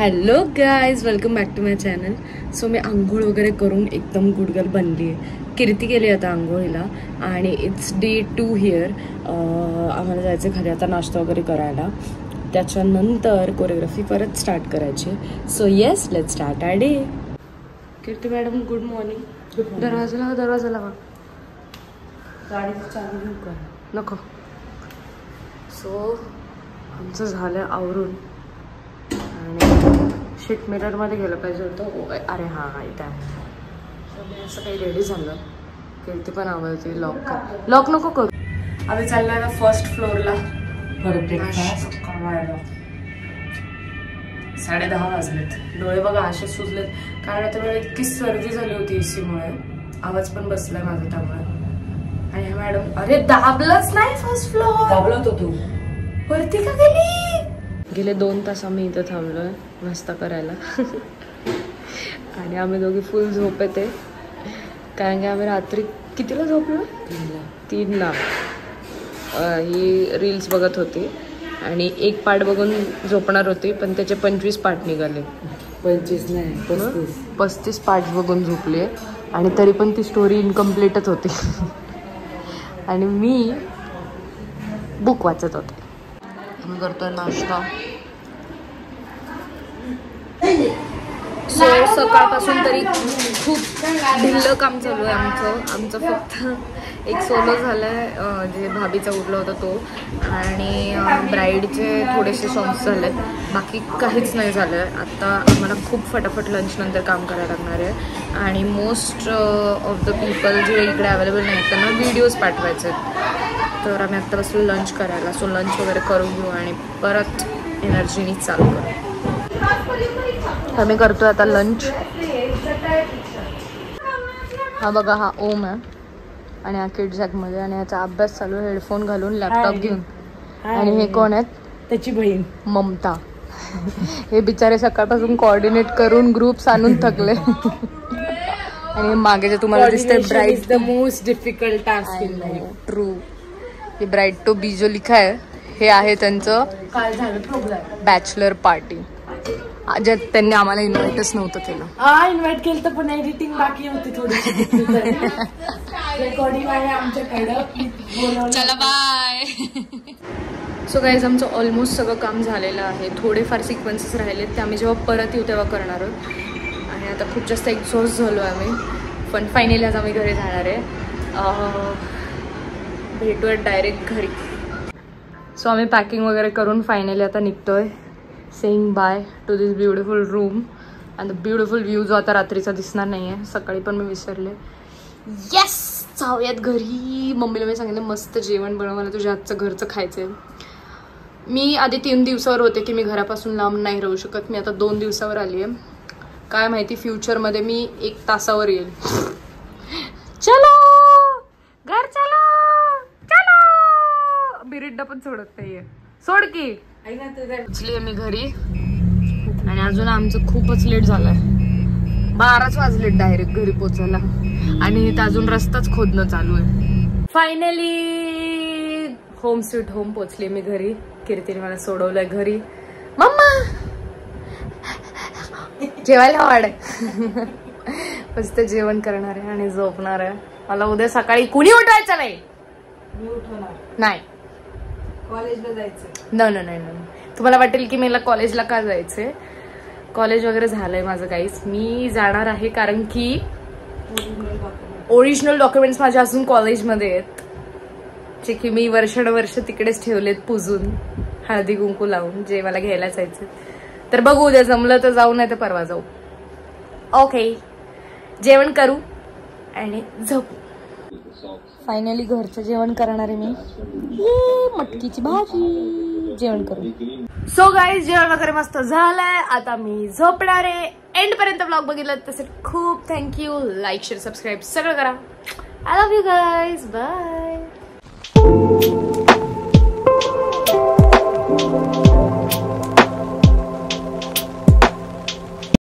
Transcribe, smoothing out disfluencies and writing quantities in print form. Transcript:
Hello guys, welcome back to my channel. So मी आंघोळ वगैरे करून एकदम गुडगल बनली आहे. कीर्ती गेली आता आंघोळीला आणि इट्स डे 2 हिअर. आम्हाला जायचं घरी आता नाश्ता वगैरे करायला. त्याच्यानंतर कोरिओग्राफी परत स्टार्ट करायची. So yes, let's start our day. Kirti madam good morning. दरवाजा लावा. गाडीचं चालू घेऊ का? नको. सो आमचं झालं आवरून आणि शीट मिररमध्ये गेलं पाहिजे होतं. अरे हां इथं आहे. असं काही रेडी झालं. कीर्ती पण आवडते. लॉक नको करू. आम्ही चाललोय ना फर्स्ट फ्लोअरला. 10:30 वाजलेत. डोळे बघा असे सुजलेत कारण आता वेळेला इतकी सर्दी झाली होती एसीमुळे. आवाज पण बसलाय माझा त्यामुळे. आणि मॅडम अरे दाबलंच नाही फर्स्ट फ्लोअर. दाबलं होतं तू वरती का गेले 2 तास आम्ही इथं थांबलोय नाश्ता करायला. आणि आम्ही दोघी फुल झोप येते कारण की आम्ही रात्री कितीला झोपलो? 3ला. ही रील्स बघत होती आणि एक पार्ट बघून झोपणार होती पण त्याचे 25 पार्ट निघाले. 25 नाही 35 पार्ट बघून झोपले आणि तरी पण ती स्टोरी इनकम्प्लीटच होती. आणि मी बुक वाचत होते. आम्ही करतोय नाश्ता. सो सकाळपासून तरी खूप ढिल्लं काम चालू आहे आमचं फक्त एक सोलो झालंय जे भाभीचा उरला होता तो आणि ब्राईडचे थोडेसे सॉंग्स झालेत. बाकी काहीच नाही झालंय. आता आम्हाला खूप फटाफट लंच नंतर काम करायला लागणार आहे आणि मोस्ट ऑफ द पीपल जे इकडे अवेलेबल नाहीत त्यांना व्हिडिओज पाठवायचे आहेत. तर आम्ही आत्ता बसलो लंच करायला. सो लंच वगैरे करून घेऊ आणि परत एनर्जीनी चालू करू. आम्ही करतोय आता लंच. हा बघा हा ओम आहे आणि हा किड जॅकमध्ये आणि याचा अभ्यास चालू आहे हेडफोन घालून लॅपटॉप घेऊन. आणि हे कोण आहेत? त्याची बहीण ममता. हे बिचारे सकाळपासून कोऑर्डिनेट करून ग्रुप्स आणून थकले. आणि मागे जे तुम्हाला दिसतंय bright the most difficult task in life. True. हे ब्राइट तो बी जो लिखा आहे हे आहे त्यांचं काल झालं प्रोग्राम बॅचलर पार्टी. ज्यात त्यांनी आम्हाला इन्व्हाइटच नव्हतं केलं. इन्व्हाइट केलं तर पण एडिटिंग बाकी होती थोडीशी. रेकॉर्डिंग आहे आमच्याकडं. चला बाय. सो गाईज आमचं ऑलमोस्ट सगळं काम झालेलं आहे. थोडेफार सिक्वेन्सेस राहिलेत ते आम्ही जेव्हा परत येऊ तेव्हा करणार आहोत. आणि आता खूप जास्त एक्झॉस्ट झालो आम्ही पण फायनली आज आम्ही घरी जाणार आहे. भेटूयात डायरेक्ट घरी. सो आम्ही पॅकिंग वगैरे करून फायनली आता निघतोय. Saying bye to this beautiful room and the beautiful view जो आता रात्रीचा दिसणार नाही आहे. सकाळी पण मी विसरले. येस जाऊयात घरी. मम्मीला मी सांगितलं मस्त जेवण बनव, मला तुझ्या हातचं घरचं खायचं आहे. मी आधी 3 दिवसावर होते की मी घरापासून लांब नाही राहू शकत. मी आता 2 दिवसावर आली आहे. काय माहिती फ्युचरमध्ये मी 1 तासावर येईल. चलो घर चलो चलो. बिरिड्डा पण सोडत नाहीये. सोड की पोचली मी घरी आणि अजून आमचं खूपच लेट झालंय. 12च वाजलेत डायरेक्ट घरी पोचायला आणि इथं अजून रस्ताच खोदणं चालू आहे. फायनली होम स्वीट होम पोचली मी घरी. कीर्तीने मला सोडवलंय घरी. मम्मा जेवायला वाढ. मस्त जेवण करणार आहे आणि झोपणार आहे. मला उद्या सकाळी कुणी उठवायचं नाही. मी उठवणार नाही. कॉलेजला जायचं. नाही. तुम्हाला वाटेल की मला कॉलेजला का जायचंय. कॉलेज वगैरे झालंय माझं काहीच. मी जाणार आहे कारण की ओरिजिनल डॉक्युमेंट्स माझ्या अजून कॉलेजमध्ये आहेत जे की मी वर्षानुवर्ष तिकडेच ठेवलेत पुजून हळदी कुंकू लावून जे मला घ्यायला जायचं. तर बघू उद्या जमलं तर जाऊ नाही तर परवा जाऊ. ओके जेवण करू आणि झोपू. फायनली घरचं जेवण करणार आहे मी. मटकीची भाजी जेवण करू. सो गाईज जेवण वगैरे मस्त झालंय. आता मी झोपणार आहे. एंड पर्यंत ब्लॉग बघितलं तसे खूप थँक्यू. लाईक शेअर सबस्क्राईब सगळं करा. I love you guys. Bye.